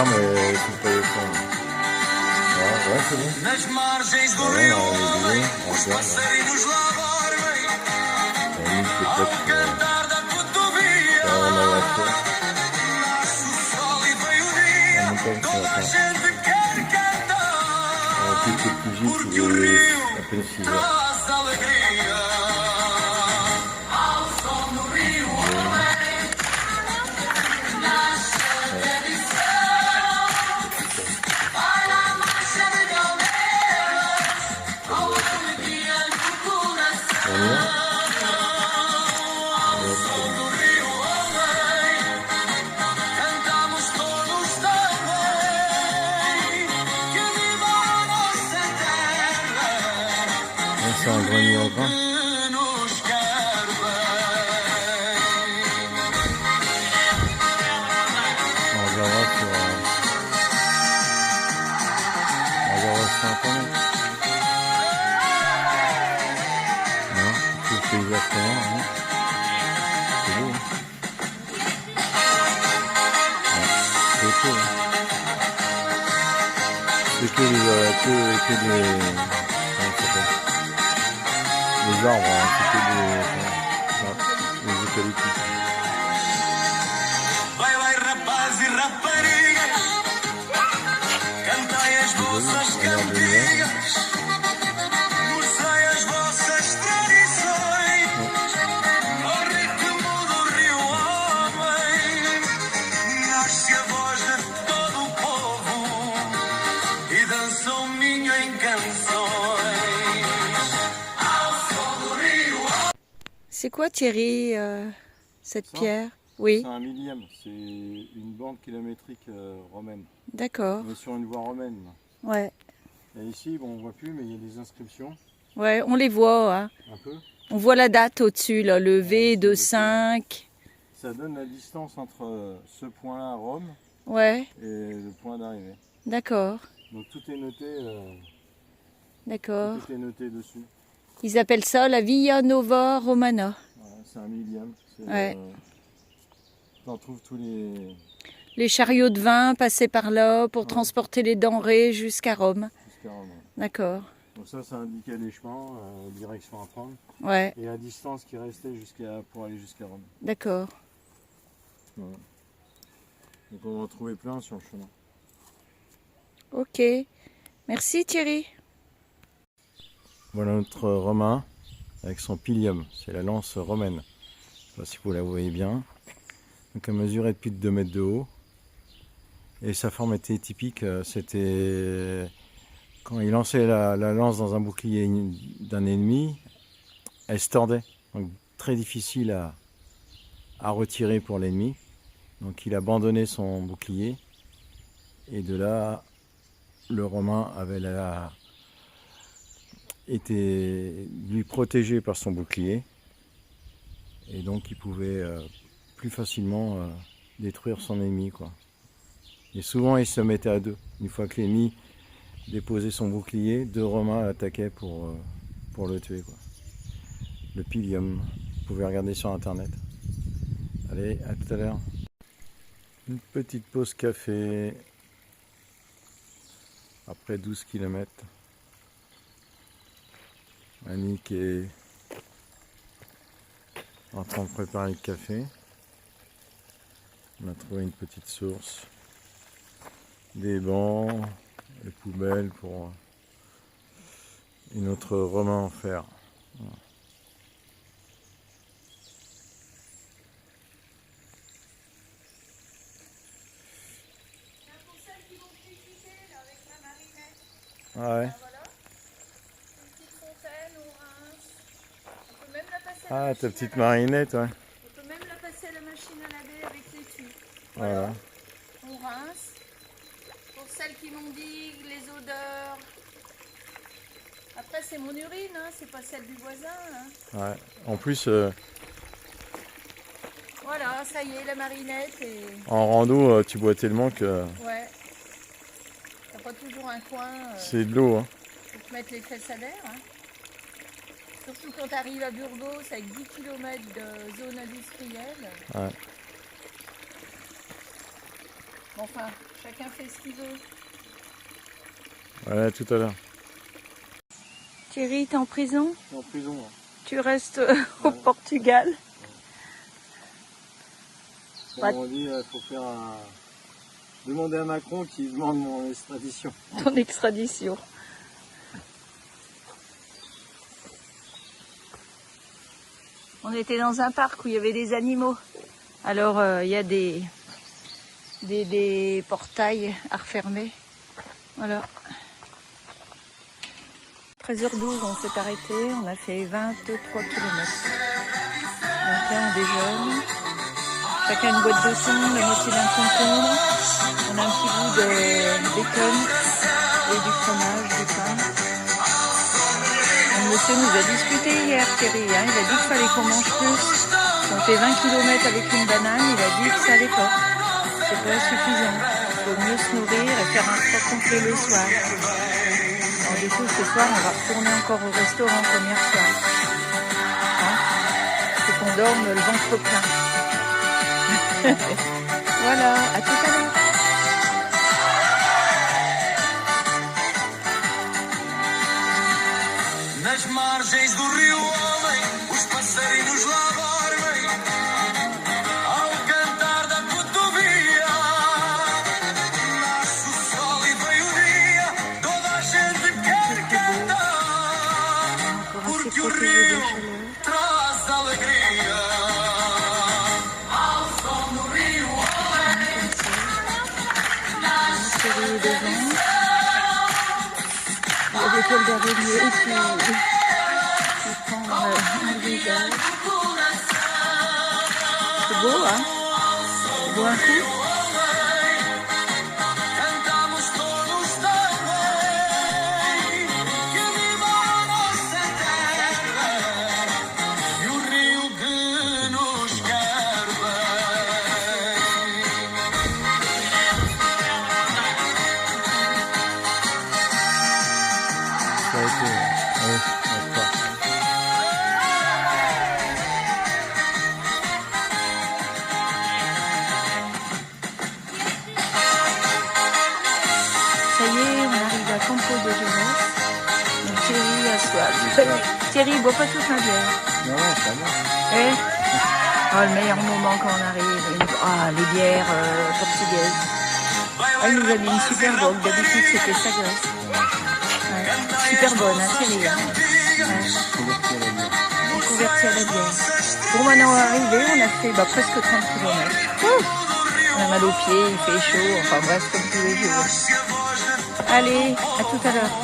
l'heure, mais c'est pas le son. Ouais, c'est bon. Ouais, on a les bidons, on regarde. On a mis peut-être on a acheté. En montagne ce matin. On a plus de petits gîtes, il est à peine 6 heures. C'est un grenier à grain. On regardera sur internet. Non, tout le paysage qu'on a, hein. C'est beau. Ouais, c'est cool. C'est que des... Comment ça s'appelle? Les arbres, hein, c'est que des eucalyptus. C'est quoi Thierry, cette pierre? Oui. C'est un millième, c'est une bande kilométrique romaine. D'accord. On est sur une voie romaine. Ouais. Et ici, bon, on ne voit plus, mais il y a des inscriptions. Ouais, on les voit. Hein. Un peu. On voit la date au-dessus, là, le V de 5. Ça donne la distance entre ce point-là, Rome, ouais. Et le point d'arrivée. D'accord. Donc tout est noté. D'accord. Tout est noté dessus. Ils appellent ça la Via Nova Romana. Voilà, c'est un millième. Ouais. On trouve tous les chariots de vin passaient par là pour transporter les denrées jusqu'à Rome. Jusqu'à Rome. D'accord. Donc ça indiquait les chemins, direction à prendre. Ouais. Et la distance qui restait pour aller jusqu'à Rome. D'accord. Voilà. Donc on va en trouver plein sur le chemin. Ok. Merci Thierry. Voilà notre Romain avec son pilium, c'est la lance romaine. Je ne sais pas si vous la voyez bien. Donc elle mesurait plus de 2 mètres de haut. Et sa forme était typique, c'était quand il lançait la lance dans un bouclier d'un ennemi, elle se tordait. Donc très difficile à retirer pour l'ennemi. Donc il abandonnait son bouclier. Et de là, le Romain avait était lui protégé par son bouclier et donc il pouvait plus facilement détruire son ennemi, quoi. Et souvent il se mettait à deux. Une fois que l'ennemi déposait son bouclier, 2 Romains l'attaquaient pour le tuer, quoi. Le pilium, vous pouvez regarder sur internet. Allez, à tout à l'heure. Une petite pause café après 12 km. Annick est en train de préparer le café. On a trouvé une petite source, des bancs, des poubelles pour une autre Romain en fer. Voilà. Ah ouais. Ah, ta petite marinette, ouais. On peut même la passer à la machine à laver avec l'étui. Voilà. On rince. Pour celles qui m'endiguent les odeurs. Après, c'est mon urine, hein, c'est pas celle du voisin. Hein. Ouais. En plus, voilà, ça y est, la marinette. Et... en rando, tu bois tellement que... Ouais. T'as pas toujours un coin. C'est de l'eau, hein. Pour te mettre les fesses à l'air. Hein. Surtout quand tu arrives à Burgos avec 10 km de zone industrielle. Ouais. Enfin, chacun fait ce qu'il veut. Voilà, à tout à l'heure. Thierry, t'es en prison? Je suis en prison. Là. Tu restes au Portugal? Comme on dit, il faut faire un... demander à Macron qui demande mon extradition. Ton extradition. On était dans un parc où il y avait des animaux. Alors il y a des portails à refermer. Voilà. 13h12, on s'est arrêté. On a fait 23 km. Donc là, on déjeune. Chacun une boîte de thon, la moitié d'un concombre. On a un petit bout de bacon et du fromage, du pain. Le monsieur nous a discuté hier, Thierry. Hein. Il a dit qu'il fallait qu'on mange plus. On fait 20 km avec une banane. Il a dit que ça allait pas. C'est pas suffisant. Il faut mieux se nourrir et faire un repas complet le soir. Alors du coup, ce soir, on va retourner encore au restaurant comme hier soir. Hein. C'est qu'on dorme le ventre plein. Voilà, à tout à l'heure. Nas margens do rio Homem, os passarinhos lá dormem, ao cantar da cotovia. Nasce o sol e vem o dia, toda a gente quer cantar, porque o rio traz alegria. Ao som do rio Homem, nasce o Il y a des toiles d'araignée qui prend un visage. C'est beau, hein? C'est beau un coup? cantamos todos também, que viva a nossa terra e o rio que nos quer bem. Ça a été... Ouais, d'accord. Ça y est, on arrive à Campo de Jeunesse. Donc Thierry a soif. Thierry, bois pas toute ma bière. Non, non, ça va. Eh oh, le meilleur moment quand on arrive. Ah, les bières portugaises. Ah, il nous a mis une super bogue. D'habitude, c'était sa graisse. Ouais. Super bonne, hein, Thierry. Hein. Ouais. Converti à la bière. Bon, maintenant, arrivé, on a fait presque 30 km. On a mal aux pieds, il fait chaud. Enfin bref, comme tous les jours. Allez, à tout à l'heure.